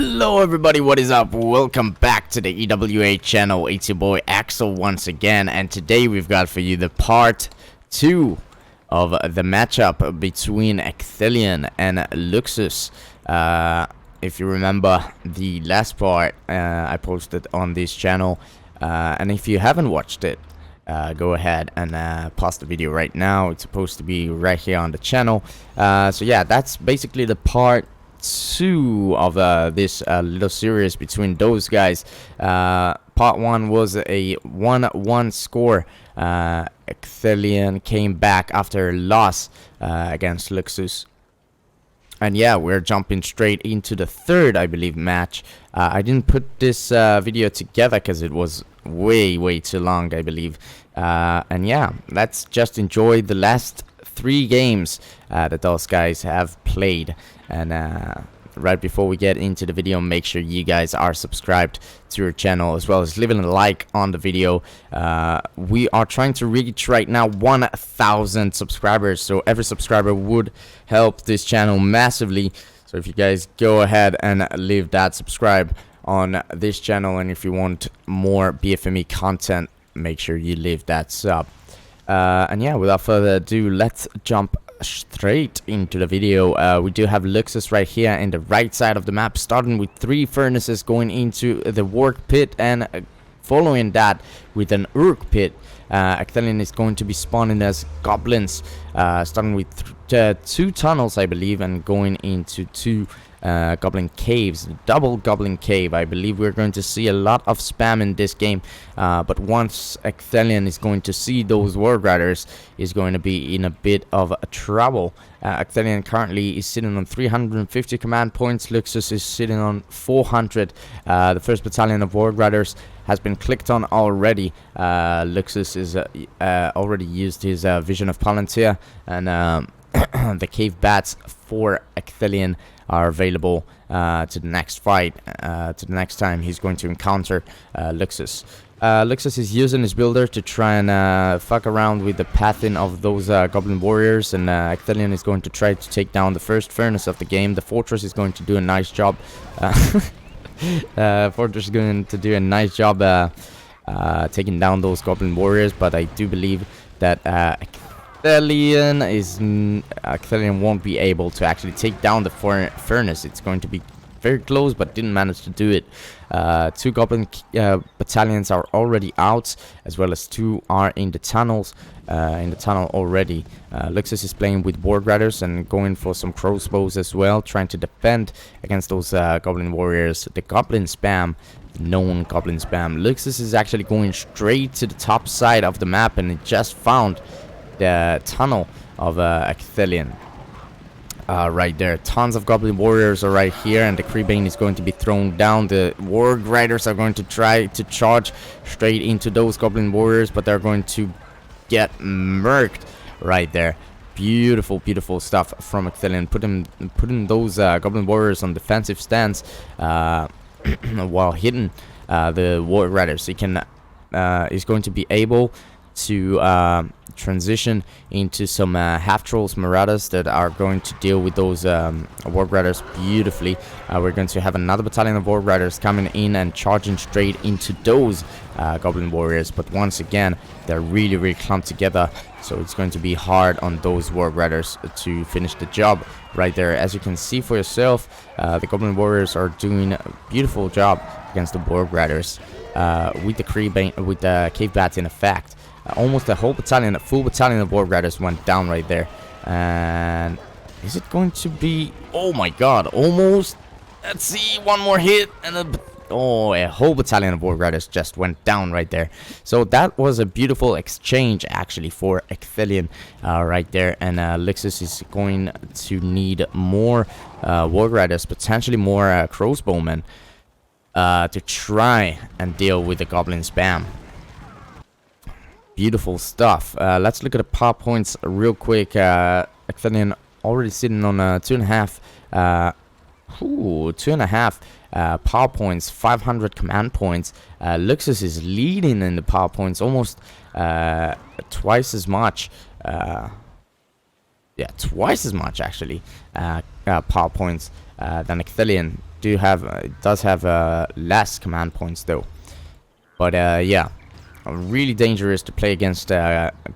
Hello everybody, what is up? Welcome back to the E.W.A channel. It's your boy Axel once again, and today we've got for you the part 2 of the matchup between Ecthelion and LuXus. If you remember the last part I posted on this channel, and if you haven't watched it, go ahead and pause the video right now. It's supposed to be right here on the channel. So yeah, that's basically the part 2 of this little series between those guys. Part 1 was a 1-1 score. Ecthelion came back after a loss against LuXus. And yeah, we're jumping straight into the third, I believe, match. I didn't put this video together because it was way too long, I believe. And yeah, let's just enjoy the last 3 games that those guys have played. And right before we get into the video, make sure you guys are subscribed to our channel, as well as leaving a like on the video. We are trying to reach right now 1,000 subscribers, so every subscriber would help this channel massively. So if you guys go ahead and leave that subscribe on this channel, and if you want more BFME content, make sure you leave that sub. And yeah, without further ado, let's jump straight into the video. We do have LuXus right here in the right side of the map, starting with 3 furnaces going into the work pit, and following that with an urk pit. Ecthelion is going to be spawning as goblins, starting with 2 tunnels, I believe, and going into 2 goblin caves, double goblin cave. I believe we're going to see a lot of spam in this game, but once Ecthelion is going to see those Word Riders, is going to be in a bit of trouble. Ecthelion currently is sitting on 350 command points. LuXus is sitting on 400. The first battalion of Word Riders has been clicked on already. LuXus is already used his Vision of Palantir, and the cave bats for Ecthelion are available to the next fight, to the next time he's going to encounter LuXus. LuXus is using his builder to try and fuck around with the pathing of those goblin warriors, and Ecthelion is going to try to take down the first furnace of the game. The fortress is going to do a nice job. Fortress is going to do a nice job taking down those goblin warriors, but I do believe that Ecthelion won't be able to actually take down the furnace. It's going to be very close, but didn't manage to do it. 2 goblin battalions are already out, as well as 2 are in the tunnels. In the tunnel already. LuXus is playing with Ward Riders and going for some crossbows as well, trying to defend against those goblin warriors. The goblin spam, the known goblin spam. LuXus is actually going straight to the top side of the map, and it just found the tunnel of Ecthelion. Right there, tons of goblin warriors are right here, and the Creebane is going to be thrown down. The Ward Riders are going to try to charge straight into those goblin warriors, but they're going to get murked right there. Beautiful stuff from Ecthelion, putting those goblin warriors on defensive stance while hitting the Ward Riders. He can is going to be able to transition into some half trolls marauders that are going to deal with those Ward Riders beautifully. We're going to have another battalion of Ward Riders coming in and charging straight into those goblin warriors, but once again they're really clumped together, so it's going to be hard on those Ward Riders to finish the job right there. As you can see for yourself, the goblin warriors are doing a beautiful job against the Ward Riders with the cave bats in effect. Almost a whole battalion, a full battalion of Ward Riders went down right there. And is it going to be... oh my god, almost. Let's see, one more hit, and a whole battalion of Ward Riders just went down right there. So that was a beautiful exchange actually for Ecthelion right there. And LuXus is going to need more Ward Riders, potentially more crossbowmen, to try and deal with the goblin spam. Beautiful stuff. Let's look at the power points real quick. Ecthelion already sitting on 2.5 power points, 500 command points. LuXus is leading in the power points, almost twice as much. Twice as much actually. Power points than Ecthelion. it does have less command points though. But yeah, really dangerous to play against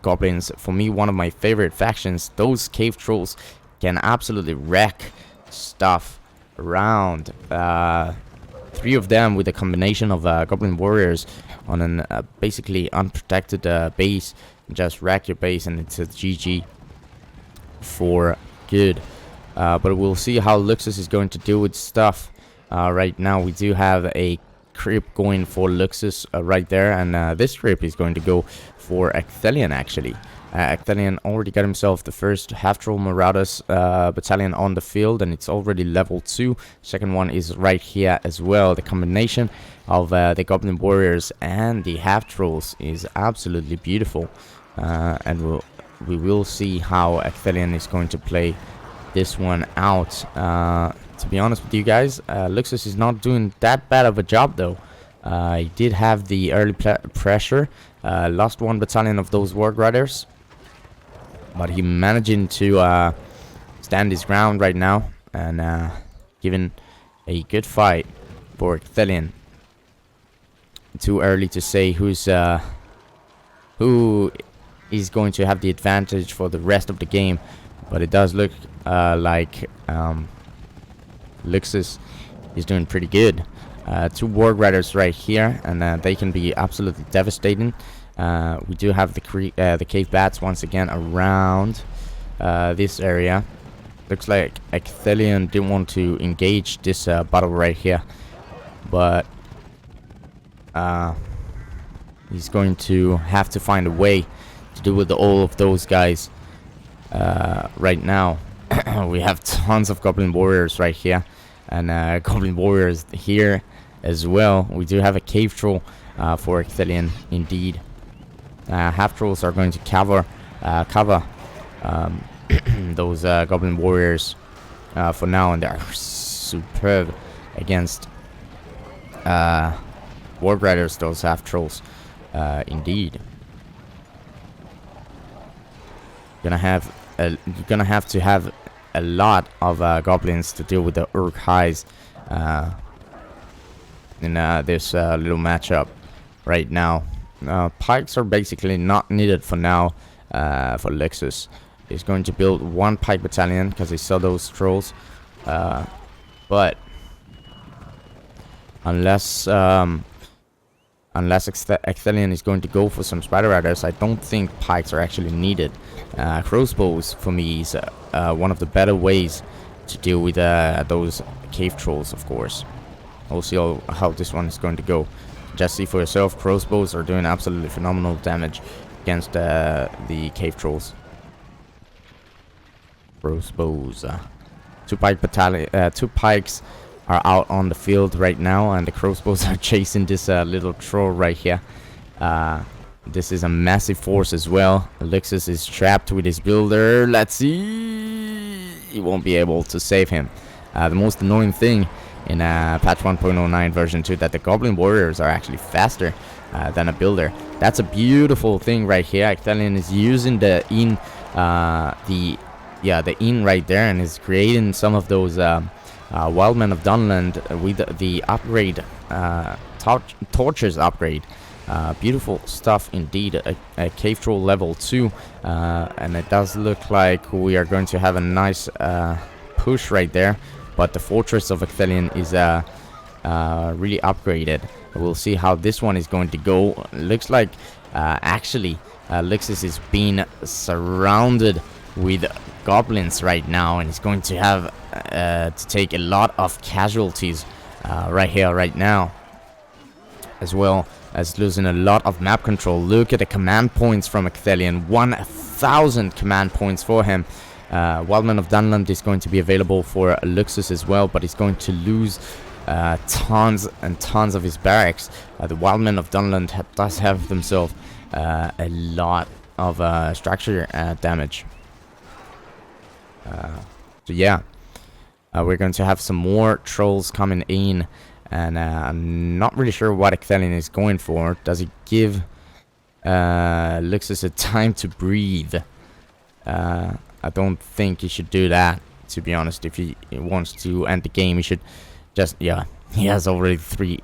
goblins. For me, one of my favorite factions. Those cave trolls can absolutely wreck stuff around. 3 of them with a combination of goblin warriors on an basically unprotected base, just wreck your base, and it's a GG for good. But we'll see how LuXus is going to deal with stuff. Right now we do have a creep going for LuXus right there, and this creep is going to go for Ecthelion actually. Ecthelion already got himself the first half-troll Marauders battalion on the field, and it's already level 2. Second one is right here as well. The combination of the Goblin Warriors and the half-trolls is absolutely beautiful. And we will see how Ecthelion is going to play this one out. To be honest with you guys, LuXus is not doing that bad of a job though. He did have the early pressure, lost 1 battalion of those Warg Riders, but he managing to stand his ground right now, and giving a good fight for Ecthelion. Too early to say who is going to have the advantage for the rest of the game, but it does look like LuXus is doing pretty good. 2 Warg Riders right here, and they can be absolutely devastating. We do have the cave bats once again around this area. Looks like Ecthelion didn't want to engage this battle right here, but he's going to have to find a way to deal with all of those guys right now. We have tons of Goblin Warriors right here, and Goblin Warriors here as well. We do have a cave troll for Ecthelion indeed. Half trolls are going to cover those Goblin Warriors for now, and they're superb against Warg Riders, those half trolls indeed. You're gonna have to have a lot of goblins to deal with the Urk highs in this little matchup right now. Pikes are basically not needed for now for LuXus. He's going to build 1 pike battalion because he saw those trolls, but unless Ecthelion is going to go for some Spider Riders, I don't think pikes are actually needed. Crossbows for me is one of the better ways to deal with those cave trolls, of course. We'll see how this one is going to go. Just see for yourself, crossbows are doing absolutely phenomenal damage against the cave trolls. Crossbows. 2 pikes are out on the field right now, and the crossbows are chasing this little troll right here. This is a massive force as well. LuXus is trapped with his builder. Let's see. He won't be able to save him. The most annoying thing in patch 1.09 version 2 that the Goblin Warriors are actually faster than a builder. That's a beautiful thing right here. Ecthelion is using the in right there, and is creating some of those Wildmen of Dunland with the upgrade, torches upgrade. Beautiful stuff indeed. A cave troll level 2, and it does look like we are going to have a nice push right there, but the fortress of Ecthelion is really upgraded. We'll see how this one is going to go. Looks like actually LuXus is being surrounded with goblins right now, and he's going to have to take a lot of casualties right here right now, as well as losing a lot of map control. Look at the command points from Ecthelion. 1,000 command points for him. Wildman of Dunland is going to be available for LuXus as well, but he's going to lose tons and tons of his barracks. The Wildmen of Dunland does have themselves a lot of structure damage. So yeah, we're going to have some more trolls coming in, and I'm not really sure what Ecthelion is going for. Does he give LuXus a time to breathe? I don't think he should do that, to be honest. If he wants to end the game, he should Just, yeah, he has already 3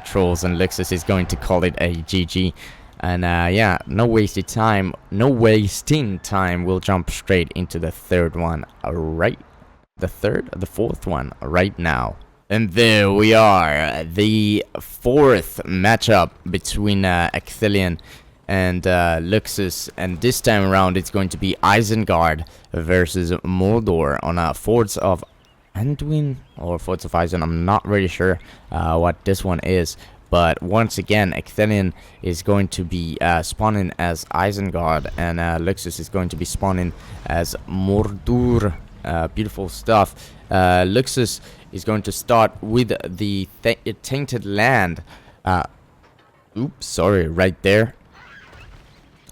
trolls, and LuXus is going to call it a GG. And yeah, no wasted time, no wasting time. We'll jump straight into the third one, right? The fourth one right now. And there we are, the fourth matchup between Ecthelion and LuXus, and this time around it's going to be Isengard versus Mordor on Forts of Anduin or Forts of Isen. I'm not really sure what this one is, but once again Ecthelion is going to be spawning as Isengard, and LuXus is going to be spawning as Mordor. Beautiful stuff. LuXus is going to start with the tainted land. Oops, sorry, right there.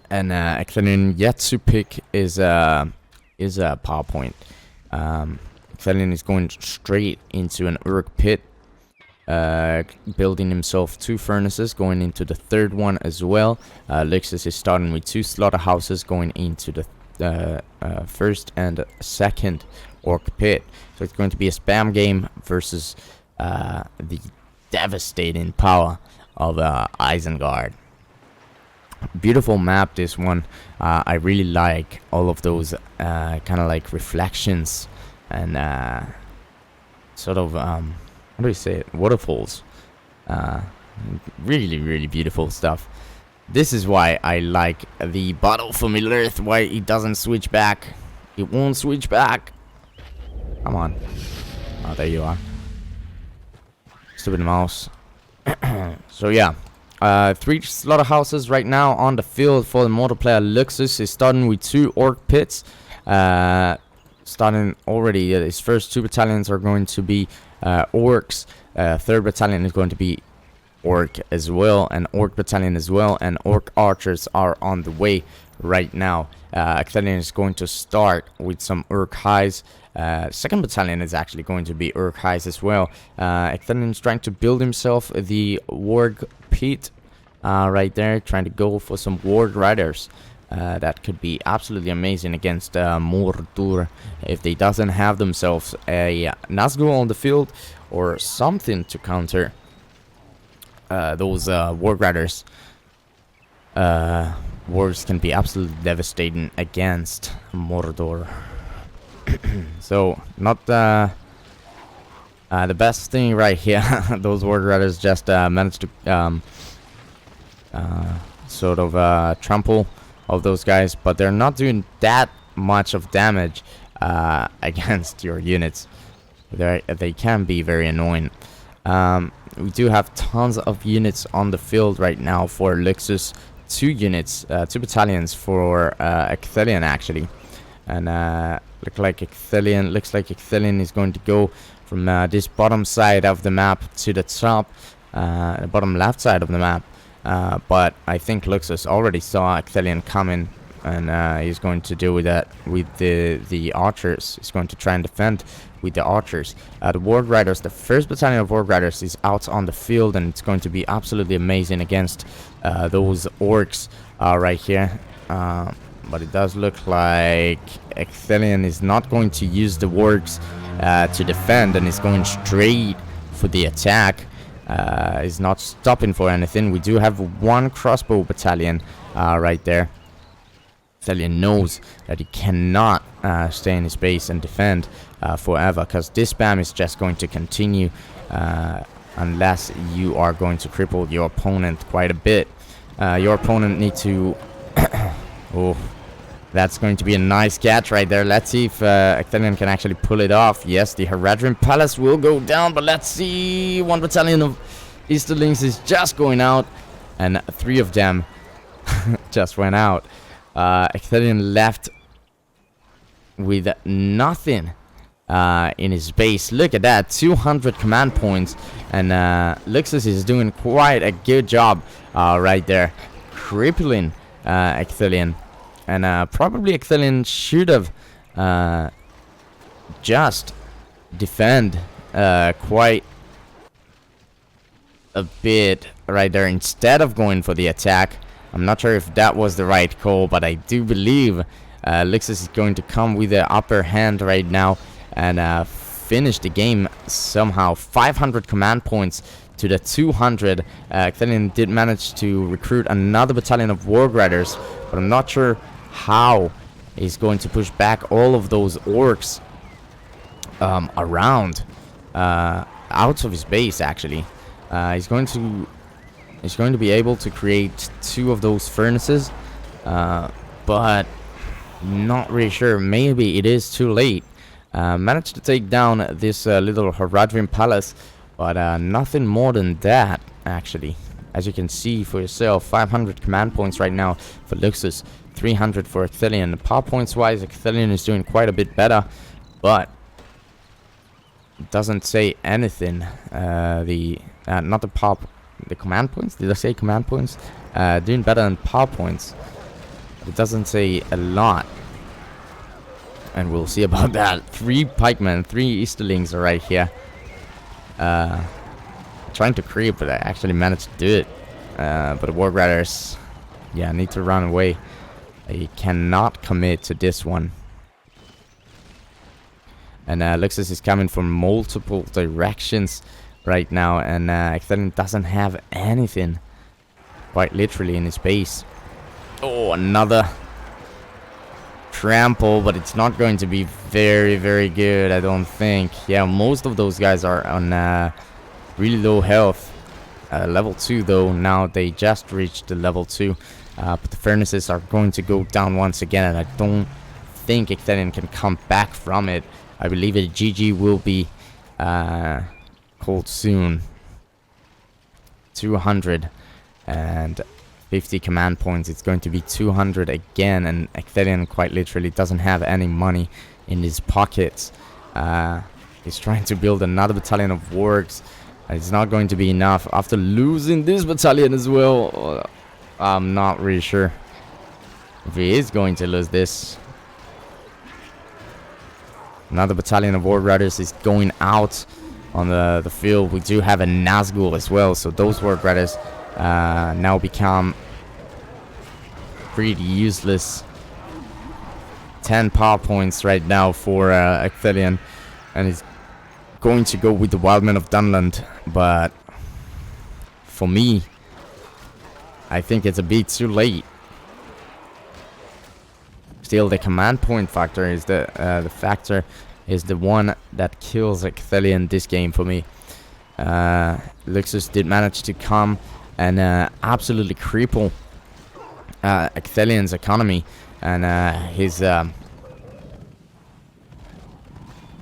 And Ecthelion yet to pick is a PowerPoint. Ecthelion is going straight into an Urk pit, building himself 2 furnaces, going into the third one as well. LuXus is starting with 2 slaughterhouses, going into the first and second Orc pit. So it's going to be a spam game versus the devastating power of Isengard. Beautiful map, this one. I really like all of those kind of like reflections and sort of how do you say it, waterfalls. Really beautiful stuff. This is why I like the Battle for Middle-earth, why it doesn't switch back. It won't switch back. Come on. Oh, there you are. Stupid mouse. So yeah, 3 slaughterhouses right now on the field for the Mordor player. LuXus is starting with 2 Orc pits. Starting already, his first 2 battalions are going to be Orcs. 3rd battalion is going to be Orc as well, and Orc battalion as well, and Orc archers are on the way right now. Ecthelion is going to start with some Urk highs. 2nd battalion is actually going to be Urk highs as well. Ecthelion is trying to build himself the Warg pit right there, trying to go for some Warg riders. That could be absolutely amazing against Mordor if they doesn't have themselves a Nazgul on the field or something to counter those Warg riders. Wargs can be absolutely devastating against Mordor. So not the best thing right here. Those Warg riders just managed to sort of trample of those guys, but they're not doing that much of damage against your units. They can be very annoying. We do have tons of units on the field right now for LuXus. 2 units, 2 battalions for Ecthelion actually, and looks like Ecthelion is going to go from this bottom side of the map to the top, the bottom left side of the map. But I think LuXus already saw Ecthelion coming, and he's going to deal with that with the archers. He's going to try and defend with the archers. The Warg Riders, the 1st battalion of Warg Riders is out on the field, and it's going to be absolutely amazing against those orcs right here. But it does look like Ecthelion is not going to use the wargs to defend, and is going straight for the attack. Is not stopping for anything. We do have 1 crossbow battalion right there. Ecthelion knows that he cannot stay in his base and defend forever, because this spam is just going to continue unless you are going to cripple your opponent quite a bit. Your opponent needs to oh, that's going to be a nice catch right there. Let's see if Ecthelion can actually pull it off. Yes, the Haradrim Palace will go down, but let's see. 1 battalion of Easterlings is just going out, and 3 of them just went out. Ecthelion left with nothing in his base. Look at that, 200 command points, and LuXus is doing quite a good job right there, crippling Ecthelion. And probably Ecthelion should have just defend quite a bit right there instead of going for the attack. I'm not sure if that was the right call, but I do believe LuXus is going to come with the upper hand right now and finish the game somehow. 500 command points to the 200. Ecthelion did manage to recruit another battalion of Warg Riders, but I'm not sure how he's going to push back all of those orcs around out of his base. Actually, he's going to be able to create 2 of those furnaces, but not really sure. Maybe it is too late. Managed to take down this little Haradrim palace, but nothing more than that, actually. As you can see for yourself, 500 command points right now for LuXus, 300 for Ecthelion. Power points wise, Ecthelion is doing quite a bit better, but it doesn't say anything. Not the command points. Did I say command points? Doing better than power points. It doesn't say a lot, and we'll see about that. 3 pikemen, 3 Easterlings are right here. Trying to creep, but I actually managed to do it. But the Warg Riders, yeah, need to run away. They cannot commit to this one. And LuXus is coming from multiple directions right now, and Ecthelion doesn't have anything, quite literally, in his base. Oh, another trample, but it's not going to be very, very good, I don't think. Yeah, most of those guys are on really low health. Level 2 though, now they just reached the level 2. But the furnaces are going to go down once again, and I don't think Ecthelion can come back from it. I believe a GG will be called soon. 250 command points. It's going to be 200 again, and Ecthelion quite literally doesn't have any money in his pockets. He's trying to build another battalion of wargs. It's not going to be enough after losing this battalion as well. I'm not really sure if he is going to lose this. Another battalion of Warg Riders is going out on the field. We do have a Nazgul as well, so those Warg Riders now become pretty useless. 10 power points right now for Ecthelion, and he's going to go with the Wildmen of Dunland, but for me, I think it's a bit too late. Still, the command point factor is the one that kills Ecthelion this game for me. LuXus did manage to come and absolutely cripple Ecthelion's economy, and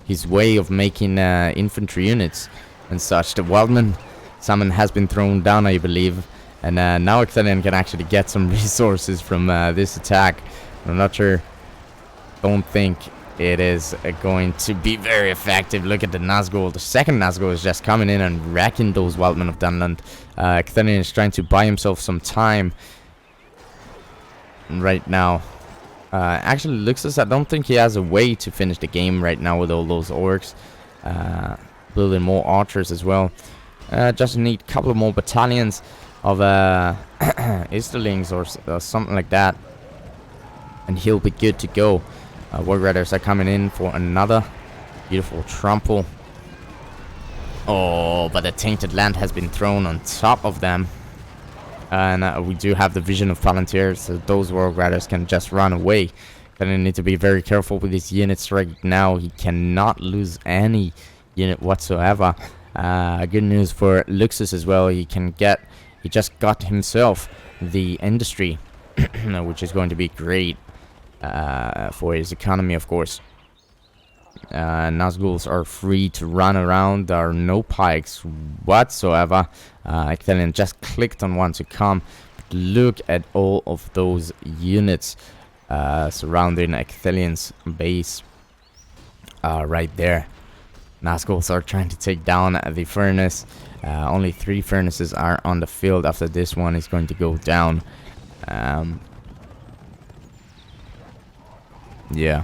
his way of making infantry units and such. The Wildman summon has been thrown down, I believe, and now Ecthelion can actually get some resources from this attack. I'm not sure. Don't think it is going to be very effective. Look at the Nazgul. The second Nazgul is just coming in and wrecking those Wildmen of Dunland. Ecthelion is trying to buy himself some time right now. Actually, LuXus, I don't think he has a way to finish the game right now with all those orcs. Building more archers as well. Just need a couple of more battalions of Easterlings or something like that, and he'll be good to go. Warg Riders are coming in for another beautiful trample. Oh, but the Tainted Land has been thrown on top of them. And we do have the Vision of Palantir, so those Warg Riders can just run away. Gonna need to be very careful with his units right now. He cannot lose any unit whatsoever. Good news for LuXus as well. He just got himself the industry, which is going to be great for his economy, of course. Nazguls are free to run around. There are no pikes whatsoever. Ecthelion just clicked on one to come. Look at all of those units surrounding Ecthelion's base right there. Nazguls are trying to take down the furnace. Only 3 furnaces are on the field after this one is going to go down. Yeah.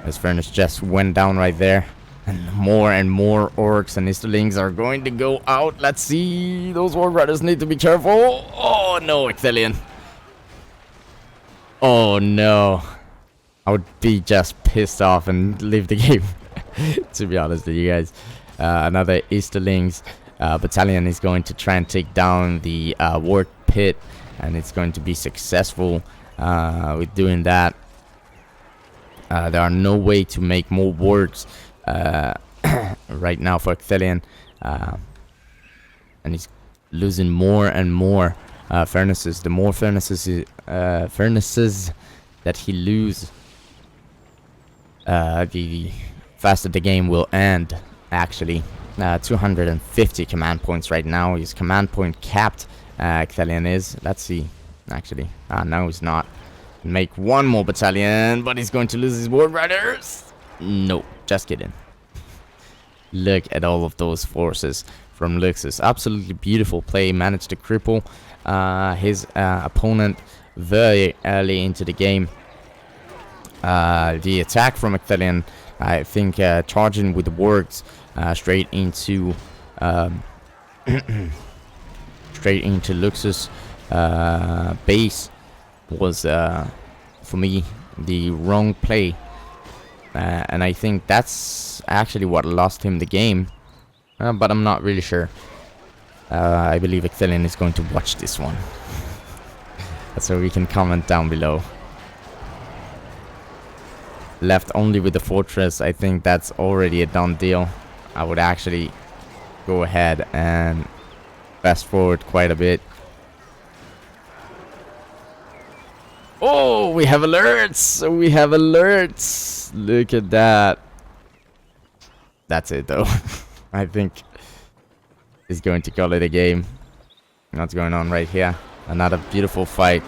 This furnace just went down right there. And more orcs and Easterlings are going to go out. Let's see. Those Warg Riders need to be careful. Oh no, Ecthelion. Oh no. I would be just pissed off and leave the game. To be honest with you guys. Another Easterlings battalion is going to try and take down the Ward Pit, and it's going to be successful with doing that. There are no way to make more wards right now for Ecthelion, and he's losing more and more furnaces. The more furnaces that he loses, the faster the game will end. Actually, 250 command points right now. His command point capped. Ecthelion is. Let's see. Actually, no, he's not. Make one more battalion, but he's going to lose his ward riders. No, just kidding. Look at all of those forces from LuXus. Absolutely beautiful play. Managed to cripple his opponent very early into the game. The attack from Ecthelion, I think, charging with the wards straight into LuXus base was for me the wrong play, and I think that's actually what lost him the game, but I'm not really sure. I believe Ecthelion is going to watch this one. So we can comment down below. Left only with the fortress, I think that's already a done deal. I would actually go ahead and fast forward quite a bit. Oh, we have alerts! We have alerts! Look at that. That's it though. I think he's going to call it a game. What's going on right here? Another beautiful fight.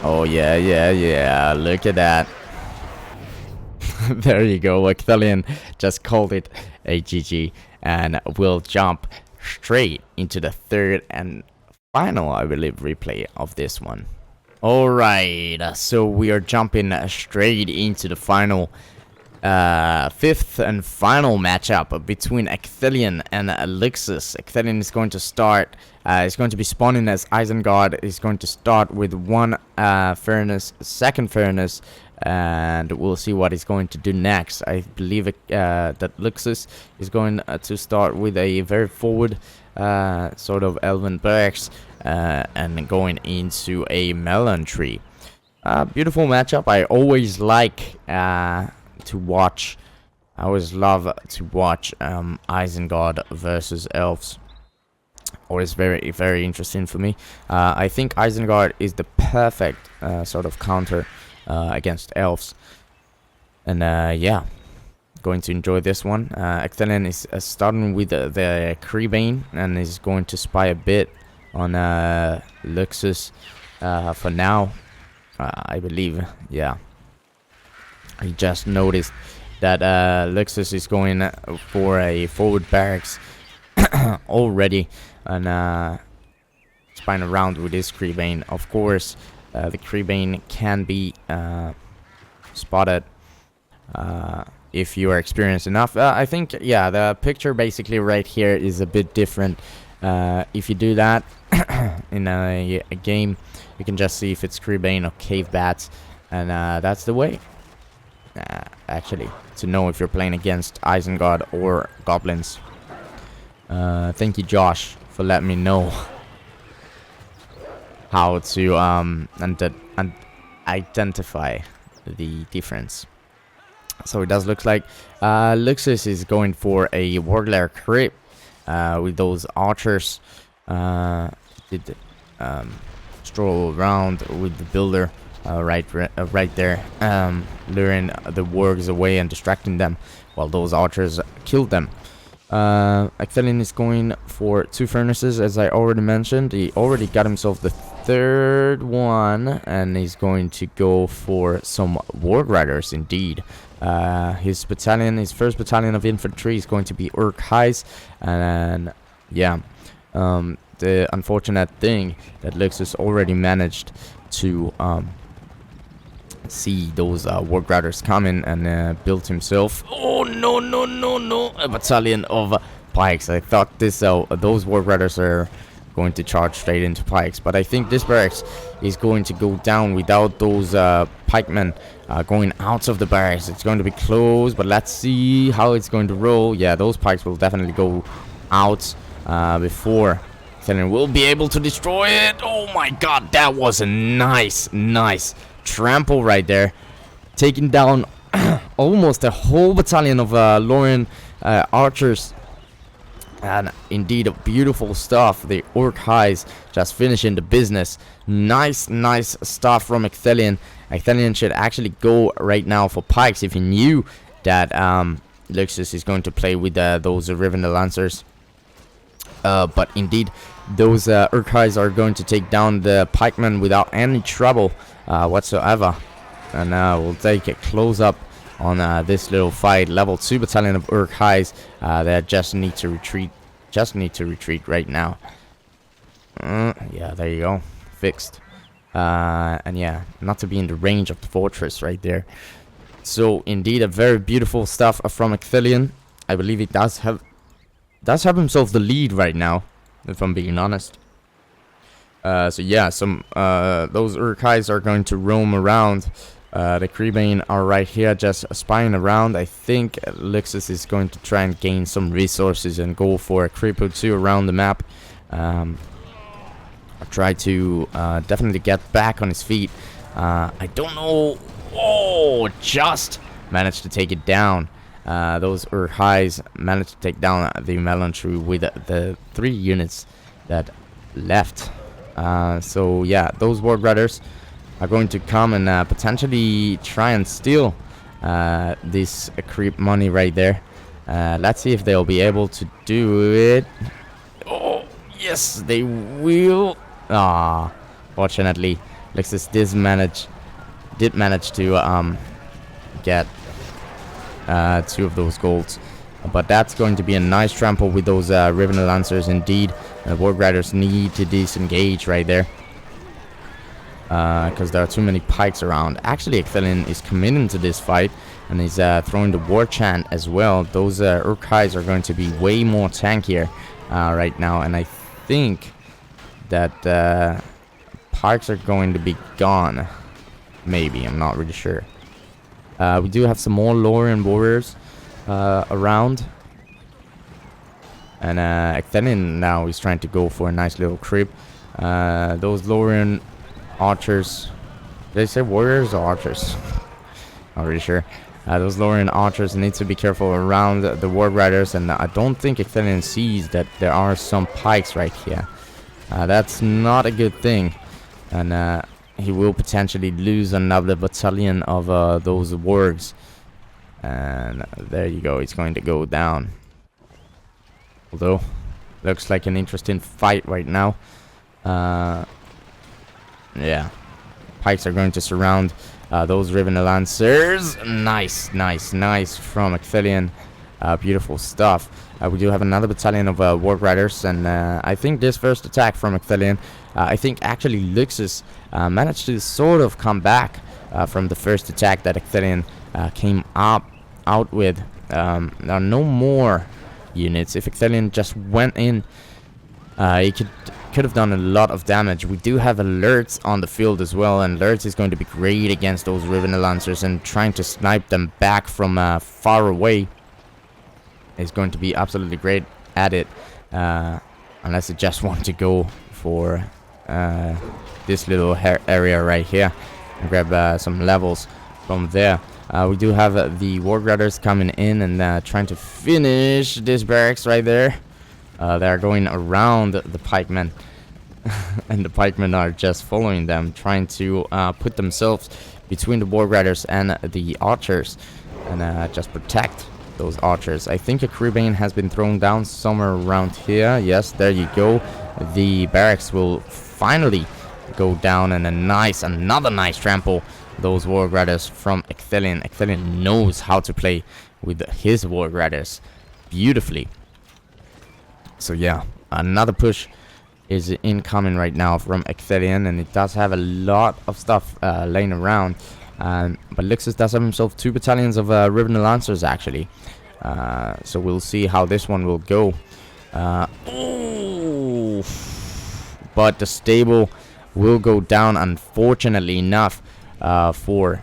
Oh yeah. Look at that. There you go. Ecthelion just called it a GG, and we'll jump straight into the third and final, I believe, replay of this one. Alright, so we are jumping straight into the final fifth and final matchup between Ecthelion and LuXus. Ecthelion is going to start. It's going to be spawning as Isengard. Is going to start with one furnace, second furnace, and we'll see what he's going to do next. I believe that LuXus is going to start with a very forward sort of elven barracks and going into a melon tree. Beautiful matchup. I always like to watch. I always love to watch Isengard versus elves. Always very, very interesting for me. I think Isengard is the perfect sort of counter against elves. And yeah, going to enjoy this one. Ecthelion is starting with the Creebane and is going to spy a bit on LuXus for now. I believe, yeah. I just noticed that LuXus is going for a forward barracks already, and spying around with his Creebane. Of course, the Creebane can be spotted if you are experienced enough. I think, yeah, the picture basically right here is a bit different. If you do that in a game, you can just see if it's Creebane or Cave Bats, and that's the way. Actually, to know if you're playing against Isengard or Goblins. Thank you, Josh, for letting me know how to identify the difference. So it does look like LuXus is going for a Warglare Crypt with those archers. Did stroll around with the builder. Right there, luring the wargs away and distracting them, while those archers killed them. Ecthelion is going for 2 furnaces, as I already mentioned. He already got himself the 3rd one, and he's going to go for some warg riders indeed. His first battalion of infantry is going to be Urk-Highs, and yeah, the unfortunate thing that LuXus already managed to see those warg riders coming and built himself. Oh no! A battalion of pikes. I thought those warg riders are going to charge straight into pikes. But I think this barracks is going to go down without those pikemen going out of the barracks. It's going to be close, but let's see how it's going to roll. Yeah, those pikes will definitely go out before Ecthelion will be able to destroy it. Oh my god, that was a nice trample right there, taking down almost a whole battalion of Lorien archers. And indeed, beautiful stuff. The Orc Highs just finishing the business. Nice stuff from Ecthelion. Ecthelion should actually go right now for pikes if he knew that LuXus is going to play with those Riven Lancers. But indeed, those Orc Highs are going to take down the pikemen without any trouble whatsoever. And we'll take a close up on this little fight. Level 2 battalion of Orc Highs that just need to retreat. Right now. Yeah, there you go. Fixed. And yeah, not to be in the range of the fortress right there. So indeed, a very beautiful stuff from Ecthelion. I believe he does have himself the lead right now, if I'm being honest. So yeah, those Orc Highs are going to roam around. The Creebane are right here just spying around. I think LuXus is going to try and gain some resources and go for a pt.2 around the map. I'll try to definitely get back on his feet. I don't know. Oh, just managed to take it down. Those Orc Highs managed to take down the Melantrue with the 3 units that left. So yeah, those Warg Riders are going to come and potentially try and steal this creep money right there. Let's see if they'll be able to do it. Oh, yes, they will. Fortunately, LuXus did manage to get 2 of those golds. But that's going to be a nice trample with those Riven Lancers indeed. Warg Riders need to disengage right there. Because there are too many pikes around. Actually, Ecthelion is committing to this fight, and he's throwing the war chant as well. Those Orc Highs are going to be way more tankier right now, and I think that pikes are going to be gone. Maybe, I'm not really sure. We do have some more Lorien warriors around, and Ecthelion now is trying to go for a nice little creep. Those Lorien archers, did they say warriors or archers? Not really sure. Those Lorien archers need to be careful around the Warg Riders, and I don't think Ecthelion sees that there are some pikes right here. That's not a good thing, and he will potentially lose another battalion of those wargs. And there you go, it's going to go down. Although, looks like an interesting fight right now. Yeah, pikes are going to surround those Riven Lancers. Nice from Ecthelion. Beautiful stuff. We do have another battalion of Warg Riders, and I think this first attack from Ecthelion, I think actually LuXus managed to sort of come back from the first attack that Ecthelion came out with. There are no more units. If Ecthelion just went in, he could have done a lot of damage. We do have alerts on the field as well, and alerts is going to be great against those Riven Lancers, and trying to snipe them back from far away is going to be absolutely great at it, unless you just want to go for this little area right here and grab some levels from there. We do have the Warg Riders coming in and trying to finish this barracks right there. They're going around the pikemen, and the pikemen are just following them, trying to put themselves between the Warg Riders and the archers, and just protect those archers. I think a Creebane has been thrown down somewhere around here. Yes, there you go. The barracks will finally go down, and another nice trample. Those Warg Riders from Ecthelion. Ecthelion knows how to play with his Warg Riders beautifully. So yeah, another push is incoming right now from Ecthelion, and it does have a lot of stuff laying around. But LuXus does have himself 2 battalions of Riven Lancers actually. So we'll see how this one will go. Ooh, but the stable will go down, unfortunately enough, for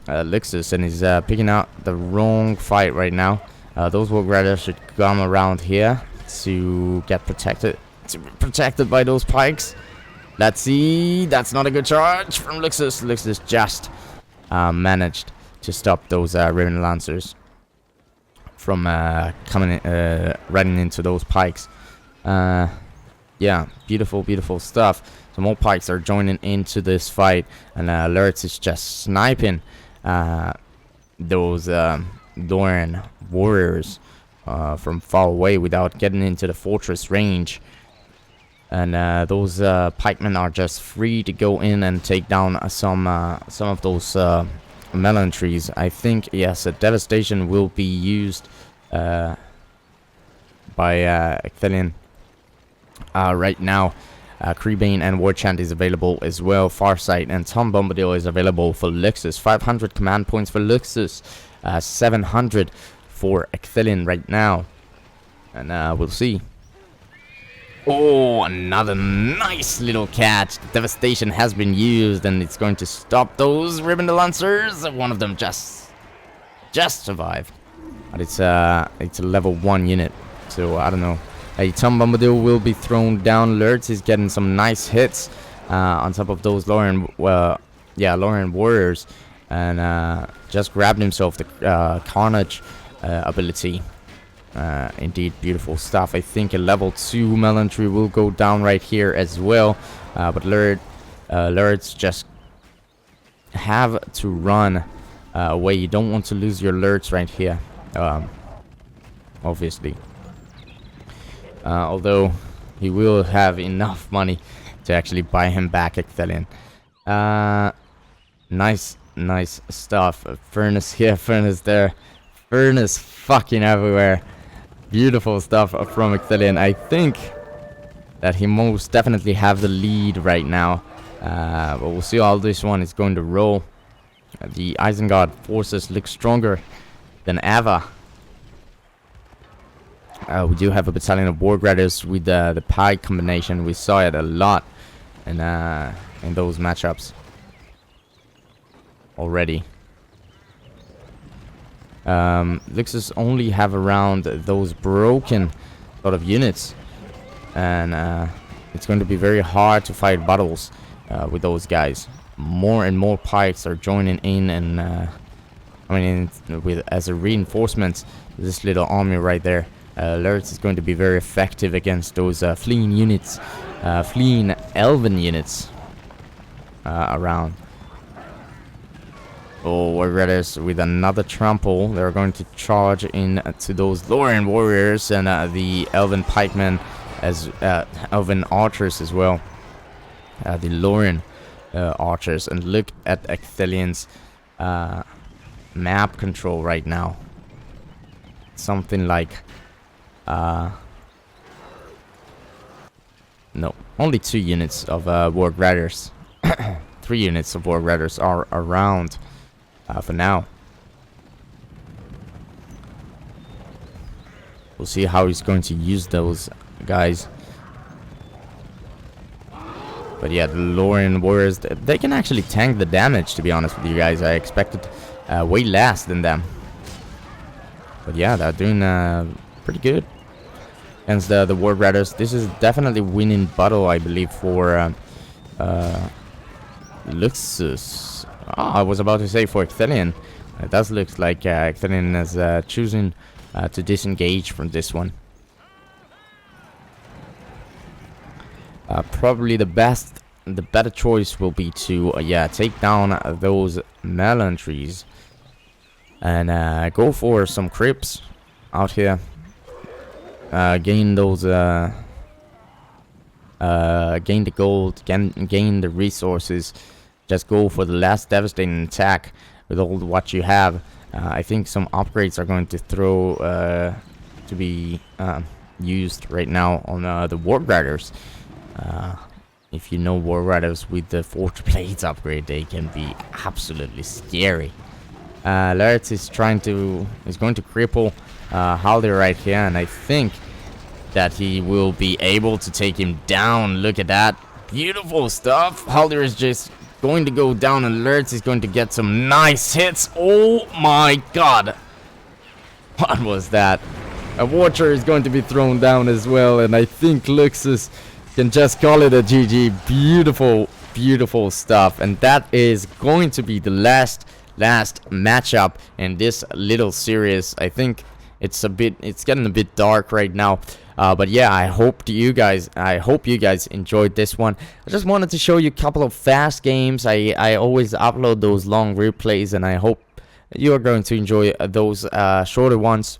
LuXus, and he's picking out the wrong fight right now. Those Warg Riders should come around here to get protected, by those pikes. Let's see. That's not a good charge from LuXus. LuXus just managed to stop those Riven Lancers from coming running into those pikes. Yeah, beautiful stuff. So more pikes are joining into this fight, and LuXus is just sniping those Doran warriors from far away without getting into the fortress range. And those pikemen are just free to go in and take down some of those melon trees. I think, yes, a devastation will be used by Ecthelion right now. Creebane and Warchant is available as well. Farsight and Tom Bombadil is available for LuXus. 500 command points for LuXus. 700 for Ecthelion right now. And we'll see. Oh, another nice little catch. The devastation has been used, and it's going to stop those Ribbon Lancers. One of them just survived. But it's a level 1 unit, so I don't know. A Tom Bombadil will be thrown down. Lurtz is getting some nice hits on top of those Lauren warriors, and just grabbed himself the Carnage ability. Indeed, beautiful stuff. I think a level 2 melon tree will go down right here as well, but Lurtz just have to run away. You don't want to lose your Lurtz right here, obviously. Although he will have enough money to actually buy him back Ecthelion. Nice stuff. Furnace here, furnace there, furnace fucking everywhere. Beautiful stuff from Ecthelion. I think that he most definitely have the lead right now. But we'll see how this one is going to roll. The Isengard forces look stronger than ever. We do have a battalion of Warg Riders with the pike combination. We saw it a lot in those matchups already. LuXus only have around those broken sort of units, and it's going to be very hard to fight battles with those guys. More and more pikes are joining in, and with as a reinforcement, this little army right there. Lurtz is going to be very effective against those fleeing units, fleeing elven units around. Oh, Warg Riders with another trample. They're going to charge in to those Lauren warriors and the elven pikemen, as elven archers as well. The Lauren archers, and look at Ecthelion's map control right now. Something like no, only 2 units of Warg Riders. 3 units of Warg Riders are around for now. We'll see how he's going to use those guys. But yeah, the Lauren warriors, they can actually tank the damage, to be honest with you guys. I expected way less than them. But yeah, they're doing pretty good against the Warg Riders. This is definitely winning battle, I believe, for LuXus. I was about to say for Ecthelion. It does look like Ecthelion is choosing to disengage from this one. Probably the better choice will be to take down those melon trees and go for some crypts out here. Gain those gain the gold, gain the resources. Just go for the last devastating attack with all what you have. I think some upgrades are going to be used right now on the Warg Riders. If you know Warg Riders with the Forge Blades upgrade, they can be absolutely scary. Lurtz is going to cripple Haldir right here, and I think that he will be able to take him down. Look at that. Beautiful stuff. Haldir is just going to go down alerts. He's going to get some nice hits. Oh my god. What was that? A Watcher is going to be thrown down as well, and I think LuXus can just call it a GG. Beautiful, beautiful stuff. And that is going to be the last matchup in this little series. I think it's getting a bit dark right now. But yeah, I hope you guys enjoyed this one. I just wanted to show you a couple of fast games. I always upload those long replays, and I hope you are going to enjoy those shorter ones.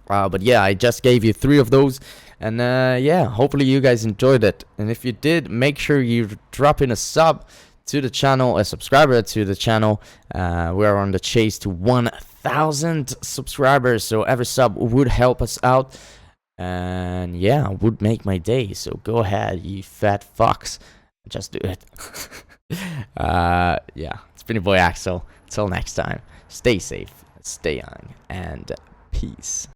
But yeah, I just gave you 3 of those, and yeah, hopefully you guys enjoyed it. And if you did, make sure you drop in a sub to the channel, a subscriber to the channel. We are on the chase to 1,000 subscribers, so every sub would help us out, and yeah, would make my day. So go ahead, you fat fucks, just do it. Yeah, it's been your boy Axel. Until next time, stay safe, stay young, and peace.